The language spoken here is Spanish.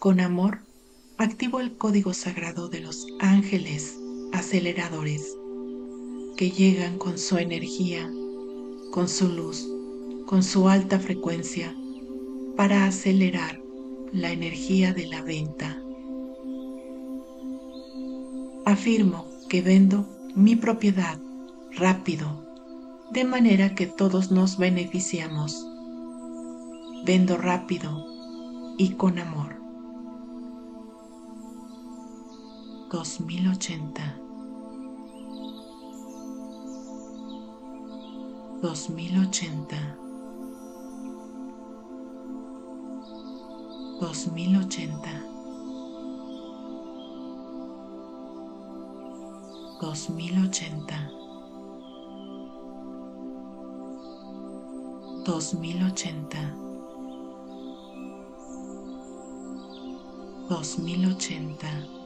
Con amor, activo el código sagrado de los ángeles aceleradores que llegan con su energía, con su luz, con su alta frecuencia para acelerar la energía de la venta. Afirmo que vendo mi propiedad rápido, de manera que todos nos beneficiamos. Vendo rápido y con amor. 2080, 2080, 2080, 2080, 2080, 2080.